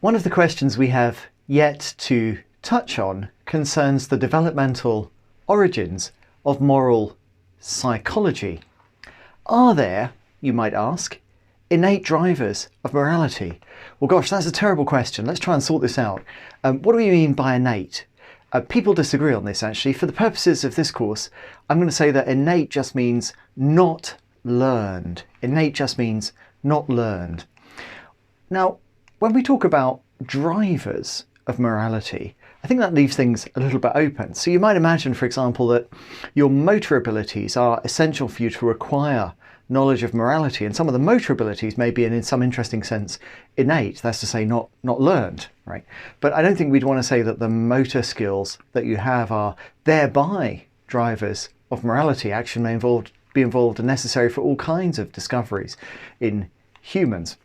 One of the questions we have yet to touch on concerns the developmental origins of moral psychology. Are there, you might ask, innate drivers of morality? Well, gosh, that's a terrible question. Let's try and sort this out. What do we mean by innate? People disagree on this, actually. For the purposes of this course, I'm going to say that innate just means not learned. Innate just means not learned. Now, when we talk about drivers of morality, I think that leaves things a little bit open. So you might imagine, for example, that your motor abilities are essential for you to acquire knowledge of morality, and some of the motor abilities may be in some interesting sense innate, that's to say not learned, right? But I don't think we'd want to say that the motor skills that you have are thereby drivers of morality. Action may be involved and necessary for all kinds of discoveries in humans.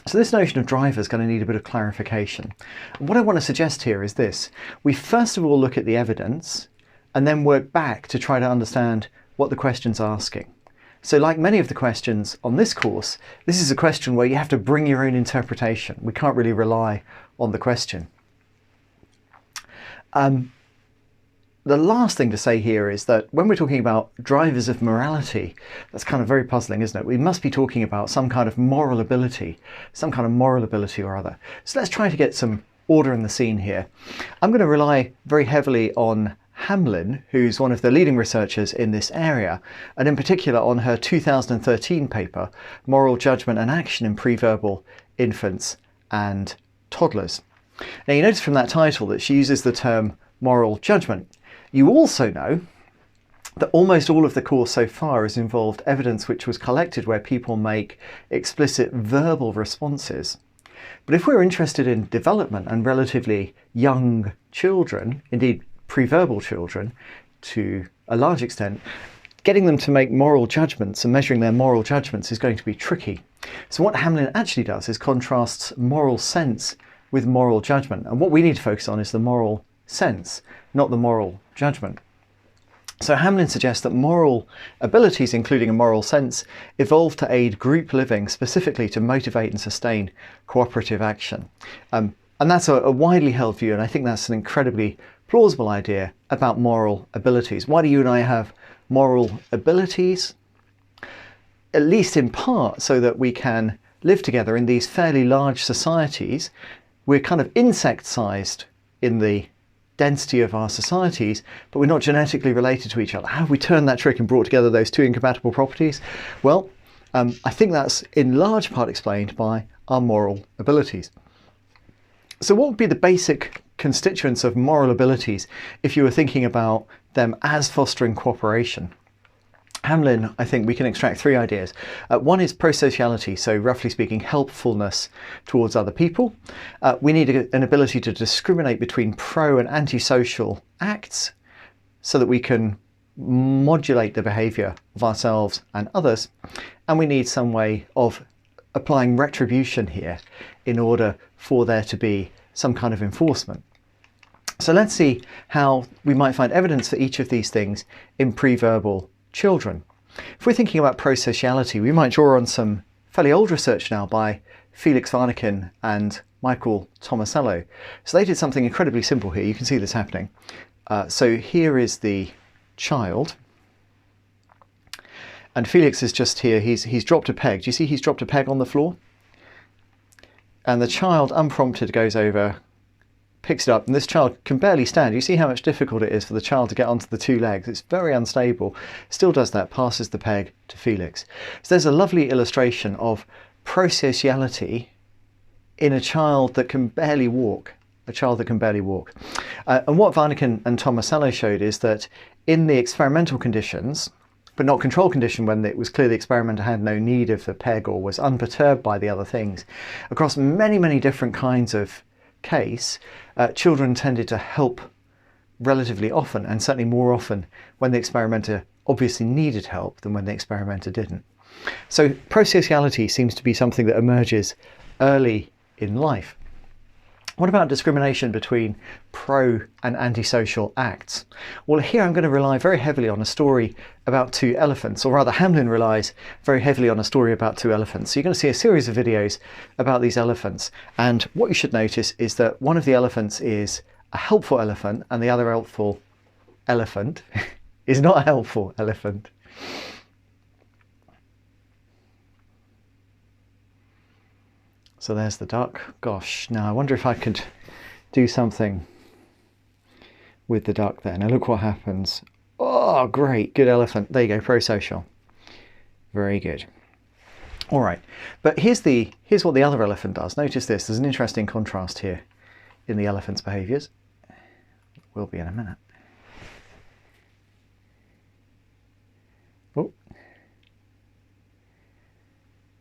So this notion of driver is going to need a bit of clarification. And what I want to suggest here is this. We first of all look at the evidence and then work back to try to understand what the question's asking. So like many of the questions on this course, this is a question where you have to bring your own interpretation. We can't really rely on the question. The last thing to say here is that when we're talking about drivers of morality, that's kind of very puzzling, isn't it? We must be talking about some kind of moral ability or other. So let's try to get some order in the scene here. I'm going to rely very heavily on Hamlin, who's one of the leading researchers in this area, and in particular on her 2013 paper, Moral Judgment and Action in Preverbal Infants and Toddlers. Now you notice from that title that she uses the term moral judgment. You also know that almost all of the course so far has involved evidence which was collected where people make explicit verbal responses. But if we're interested in development and relatively young children, indeed preverbal children to a large extent, getting them to make moral judgments and measuring their moral judgments is going to be tricky. So what Hamlin actually does is contrasts moral sense with moral judgment. And what we need to focus on is the moral sense, not the moral judgment. So Hamlin suggests that moral abilities, including a moral sense, evolved to aid group living, specifically to motivate and sustain cooperative action. And that's a widely held view, and I think that's an incredibly plausible idea about moral abilities. Why do you and I have moral abilities? At least in part so that we can live together in these fairly large societies. We're kind of insect-sized in the density of our societies, but we're not genetically related to each other. How have we turned that trick and brought together those two incompatible properties? Well, I think that's in large part explained by our moral abilities. So what would be the basic constituents of moral abilities if you were thinking about them as fostering cooperation? Hamlin, I think we can extract three ideas. One is pro-sociality, so roughly speaking, helpfulness towards other people. We need an ability to discriminate between pro and antisocial acts so that we can modulate the behaviour of ourselves and others. And we need some way of applying retribution here in order for there to be some kind of enforcement. So let's see how we might find evidence for each of these things in preverbal children. If we're thinking about pro-sociality, we might draw on some fairly old research now by Felix Warneken and Michael Tomasello. So they did something incredibly simple here. You can see this happening. So here is the child, and Felix is just here. He's dropped a peg. Do you see he's dropped a peg on the floor? And the child, unprompted, goes over, picks it up, and this child can barely stand. You see how much difficult it is for the child to get onto the two legs. It's very unstable. Still does that, passes the peg to Felix. So there's a lovely illustration of pro-sociality in a child that can barely walk. And what Warneken and Tomasello showed is that in the experimental conditions, but not control condition when it was clear the experimenter had no need of the peg or was unperturbed by the other things, across many, many different kinds of case, children tended to help relatively often, and certainly more often when the experimenter obviously needed help than when the experimenter didn't. So pro-sociality seems to be something that emerges early in life. What about discrimination between pro and antisocial acts? Well, here I'm going to rely very heavily on a story about two elephants, or rather Hamlin relies very heavily on a story about two elephants. So you're going to see a series of videos about these elephants, and what you should notice is that one of the elephants is a helpful elephant and the other helpful elephant is not a helpful elephant. So there's the duck. Gosh, now I wonder if I could do something with the duck there. Now look what happens. Oh, great, good elephant. There you go, pro-social. Very good. All right, but here's what the other elephant does. Notice this, there's an interesting contrast here in the elephant's behaviours. Will be in a minute. Oh.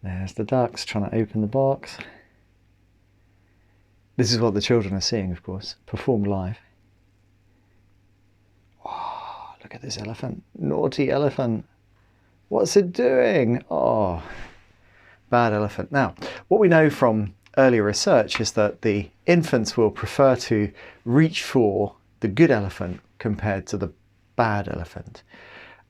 There's the ducks trying to open the box. This is what the children are seeing, of course, performed live. Oh, look at this elephant. Naughty elephant. What's it doing? Oh, bad elephant. Now, what we know from earlier research is that the infants will prefer to reach for the good elephant compared to the bad elephant.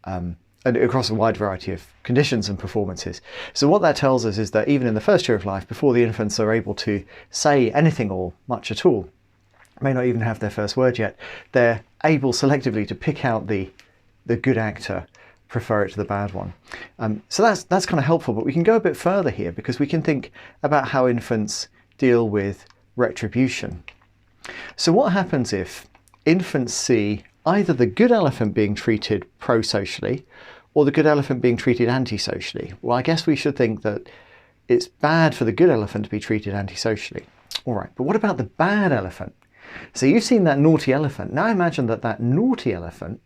And across a wide variety of conditions and performances. So what that tells us is that even in the first year of life, before the infants are able to say anything or much at all, may not even have their first word yet, they're able selectively to pick out the good actor, prefer it to the bad one. So that's kind of helpful, but we can go a bit further here because we can think about how infants deal with retribution. So what happens if infants see either the good elephant being treated pro-socially or the good elephant being treated antisocially? Well, I guess we should think that it's bad for the good elephant to be treated antisocially. All right, but what about the bad elephant? So you've seen that naughty elephant. Now imagine that naughty elephant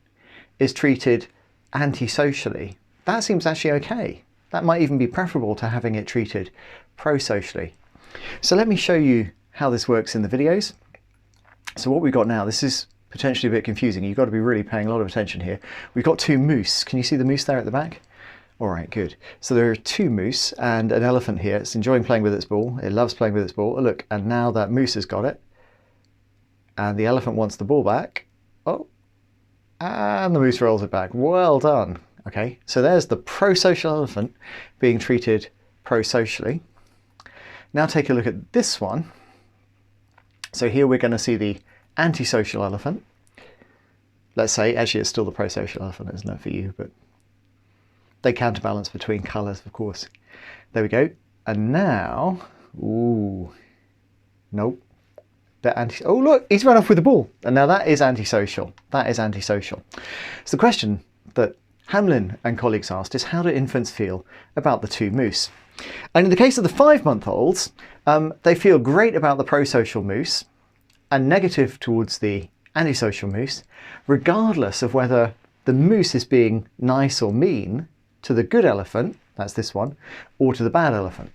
is treated antisocially. That seems actually okay. That might even be preferable to having it treated pro-socially. So let me show you how this works in the videos. So what we've got now, this is potentially a bit confusing. You've got to be really paying a lot of attention here. We've got two moose. Can you see the moose there at the back? All right, good. So there are two moose and an elephant here. It's enjoying playing with its ball. It loves playing with its ball. Oh, look, and now that moose has got it. And the elephant wants the ball back. Oh, and the moose rolls it back. Well done. Okay, so there's the pro-social elephant being treated pro-socially. Now take a look at this one. So here we're going to see the antisocial elephant. Let's say, actually it's still the pro-social elephant, isn't it, for you, but they counterbalance between colours, of course. There we go. And now, ooh, nope. Oh look, he's run off with the ball. And now that is antisocial. That is antisocial. So the question that Hamlin and colleagues asked is, how do infants feel about the two moose? And in the case of the 5-month-olds, they feel great about the pro-social moose and negative towards the antisocial moose, regardless of whether the moose is being nice or mean to the good elephant, that's this one, or to the bad elephant.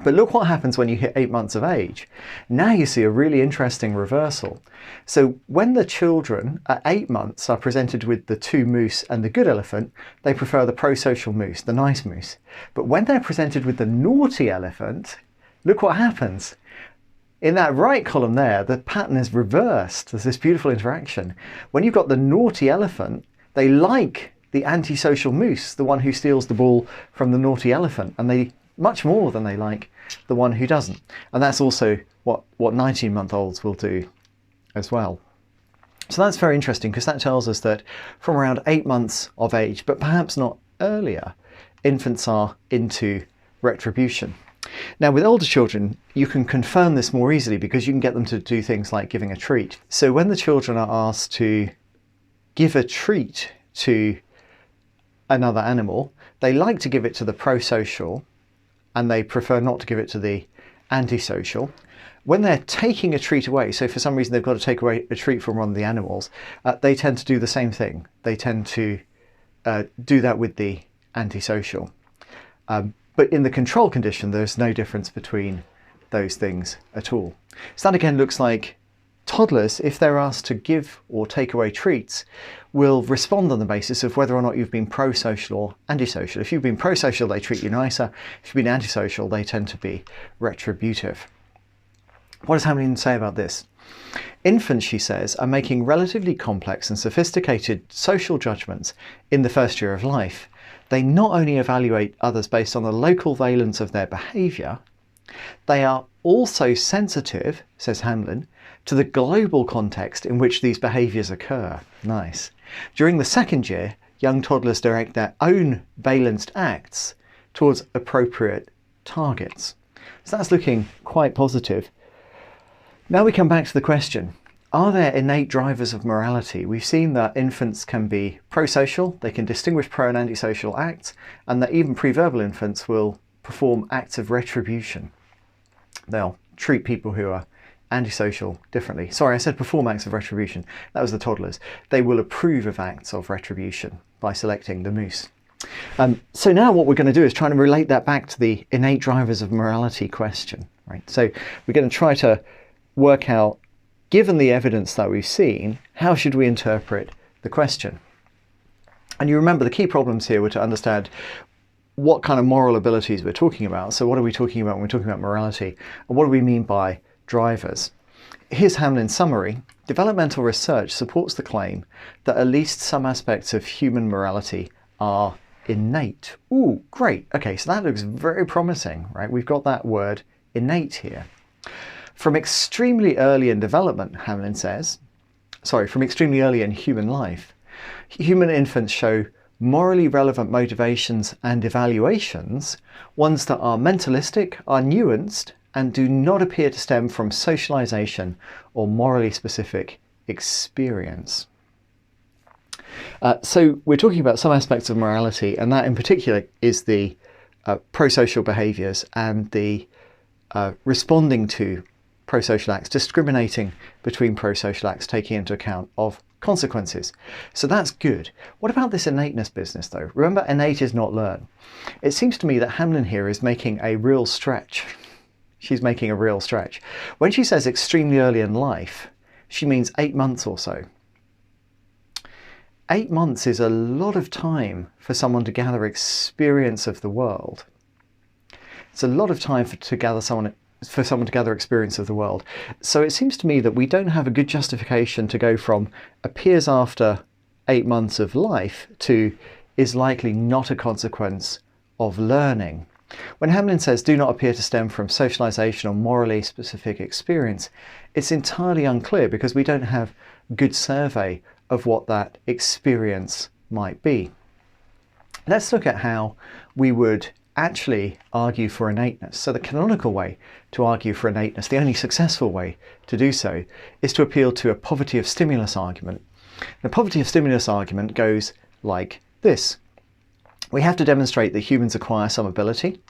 But look what happens when you hit 8 months of age. Now you see a really interesting reversal. So when the children at 8 months are presented with the two moose and the good elephant, they prefer the pro-social moose, the nice moose. But when they're presented with the naughty elephant, look what happens. In that right column there, the pattern is reversed. There's this beautiful interaction. When you've got the naughty elephant, they like the antisocial moose, the one who steals the ball from the naughty elephant, and they much more than they like the one who doesn't. And that's also what 19-month-olds will do as well. So that's very interesting because that tells us that from around 8 months of age, but perhaps not earlier, infants are into retribution. Now with older children, you can confirm this more easily because you can get them to do things like giving a treat. So when the children are asked to give a treat to another animal, they like to give it to the pro-social and they prefer not to give it to the antisocial. When they're taking a treat away, so for some reason they've got to take away a treat from one of the animals, they tend to do the same thing. They tend to do that with the antisocial. But in the control condition, there's no difference between those things at all. So that again looks like toddlers, if they're asked to give or take away treats, will respond on the basis of whether or not you've been pro-social or antisocial. If you've been pro-social, they treat you nicer. If you've been antisocial, they tend to be retributive. What does Hamlin say about this? Infants, she says, are making relatively complex and sophisticated social judgments in the first year of life. They not only evaluate others based on the local valence of their behaviour, they are also sensitive, says Hamlin, to the global context in which these behaviours occur. Nice. During the second year, young toddlers direct their own valenced acts towards appropriate targets. So that's looking quite positive. Now we come back to the question, are there innate drivers of morality? We've seen that infants can be pro-social, they can distinguish pro and antisocial acts, and that even preverbal infants will perform acts of retribution. They'll treat people who are antisocial differently. Sorry, I said perform acts of retribution. That was the toddlers. They will approve of acts of retribution by selecting the moose. So now what we're going to do is try to relate that back to the innate drivers of morality question. Right? So we're going to try to work out, given the evidence that we've seen, how should we interpret the question? And you remember the key problems here were to understand what kind of moral abilities we're talking about. So what are we talking about when we're talking about morality? And what do we mean by drivers? Here's Hamlin's summary. Developmental research supports the claim that at least some aspects of human morality are innate. Ooh, great. Okay, so that looks very promising, right? We've got that word innate here. From extremely early in development, Hamlin says, from extremely early in human life, human infants show morally relevant motivations and evaluations, ones that are mentalistic, are nuanced, and do not appear to stem from socialization or morally specific experience. So we're talking about some aspects of morality, and that in particular is the pro-social behaviours and the responding to pro-social acts, discriminating between pro-social acts, taking into account of consequences. So that's good. What about this innateness business though? Remember, innate is not learn. It seems to me that Hamlin here is making a real stretch. She's making a real stretch. When she says extremely early in life, she means 8 months or so. 8 months is a lot of time for someone to gather experience of the world. It's a lot of time for someone to gather experience of the world. So it seems to me that we don't have a good justification to go from appears after 8 months of life to is likely not a consequence of learning. When Hamlin says do not appear to stem from socialization or morally specific experience, it's entirely unclear because we don't have good survey of what that experience might be. Let's look at how we would actually argue for innateness. So the canonical way to argue for innateness, the only successful way to do so, is to appeal to a poverty of stimulus argument. The poverty of stimulus argument goes like this. We have to demonstrate that humans acquire some ability.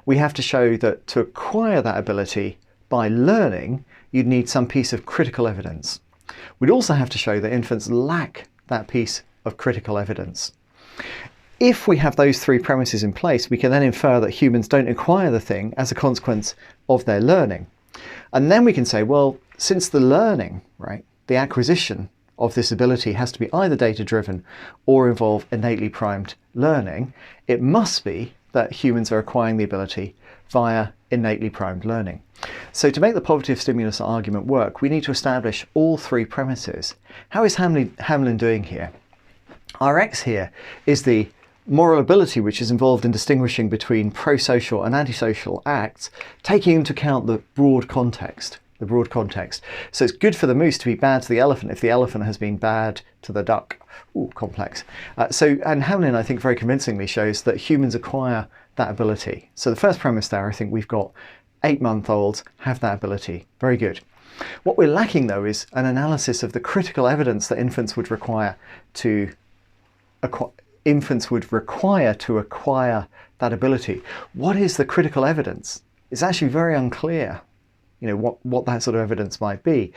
We have to show that to acquire that ability by learning, you'd need some piece of critical evidence. We'd also have to show that infants lack that piece of critical evidence. If we have those three premises in place, we can then infer that humans don't acquire the thing as a consequence of their learning. And then we can say, well, since the learning, right, the acquisition of this ability has to be either data-driven or involve innately primed learning, it must be that humans are acquiring the ability via innately primed learning. So to make the poverty of stimulus argument work, we need to establish all three premises. How is Hamlin doing here? Our X here is the moral ability which is involved in distinguishing between pro-social and antisocial acts, taking into account the broad context. So it's good for the moose to be bad to the elephant if the elephant has been bad to the duck. Ooh, complex. And Hamlin, I think, very convincingly shows that humans acquire that ability. So the first premise there, I think we've got 8-month-olds have that ability. Very good. What we're lacking, though, is an analysis of the critical evidence that infants would require to acquire that ability. What is the critical evidence? It's actually very unclear, what that sort of evidence might be.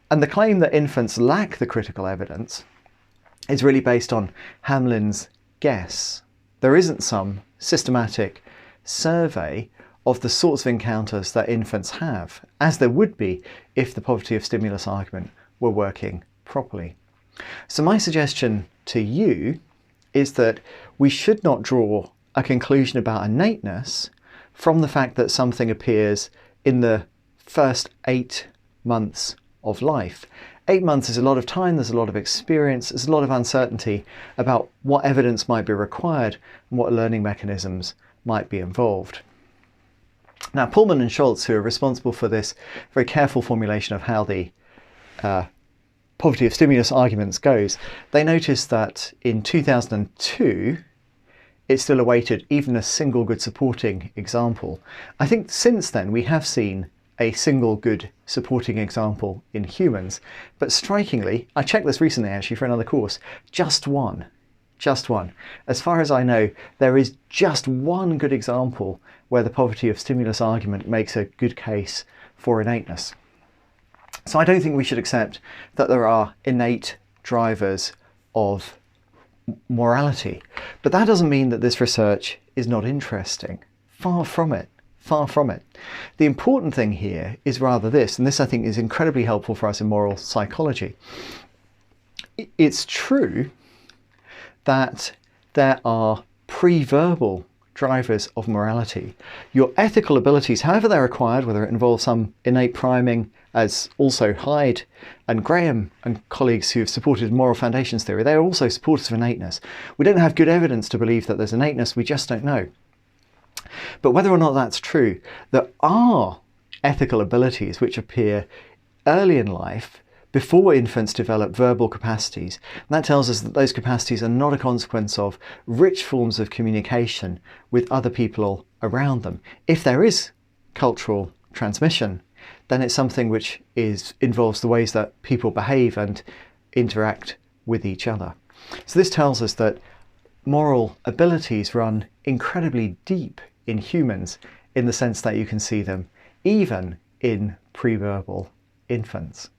And the claim that infants lack the critical evidence is really based on Hamlin's guess. There isn't some systematic survey of the sorts of encounters that infants have, as there would be if the poverty of stimulus argument were working properly. So my suggestion to you is that we should not draw a conclusion about innateness from the fact that something appears in the first 8 months of life. 8 months is a lot of time, there's a lot of experience, there's a lot of uncertainty about what evidence might be required and what learning mechanisms might be involved. Now, Pullman and Schultz, who are responsible for this very careful formulation of how the poverty of stimulus arguments goes, they noticed that in 2002, it still awaited even a single good supporting example. I think since then we have seen a single good supporting example in humans, but strikingly, I checked this recently actually for another course, just one. Just one. As far as I know, there is just one good example where the poverty of stimulus argument makes a good case for innateness. So I don't think we should accept that there are innate drivers of morality, but that doesn't mean that this research is not interesting. Far from it. Far from it. The important thing here is rather this, and this I think is incredibly helpful for us in moral psychology. It's true that there are pre-verbal drivers of morality. Your ethical abilities, however they're acquired, whether it involves some innate priming, as also Hyde and Graham and colleagues who have supported moral foundations theory, they're also supporters of innateness. We don't have good evidence to believe that there's innateness, we just don't know. But whether or not that's true, there are ethical abilities which appear early in life, before infants develop verbal capacities. And that tells us that those capacities are not a consequence of rich forms of communication with other people around them. If there is cultural transmission, then it's something which involves the ways that people behave and interact with each other. So this tells us that moral abilities run incredibly deep in humans in the sense that you can see them even in preverbal infants.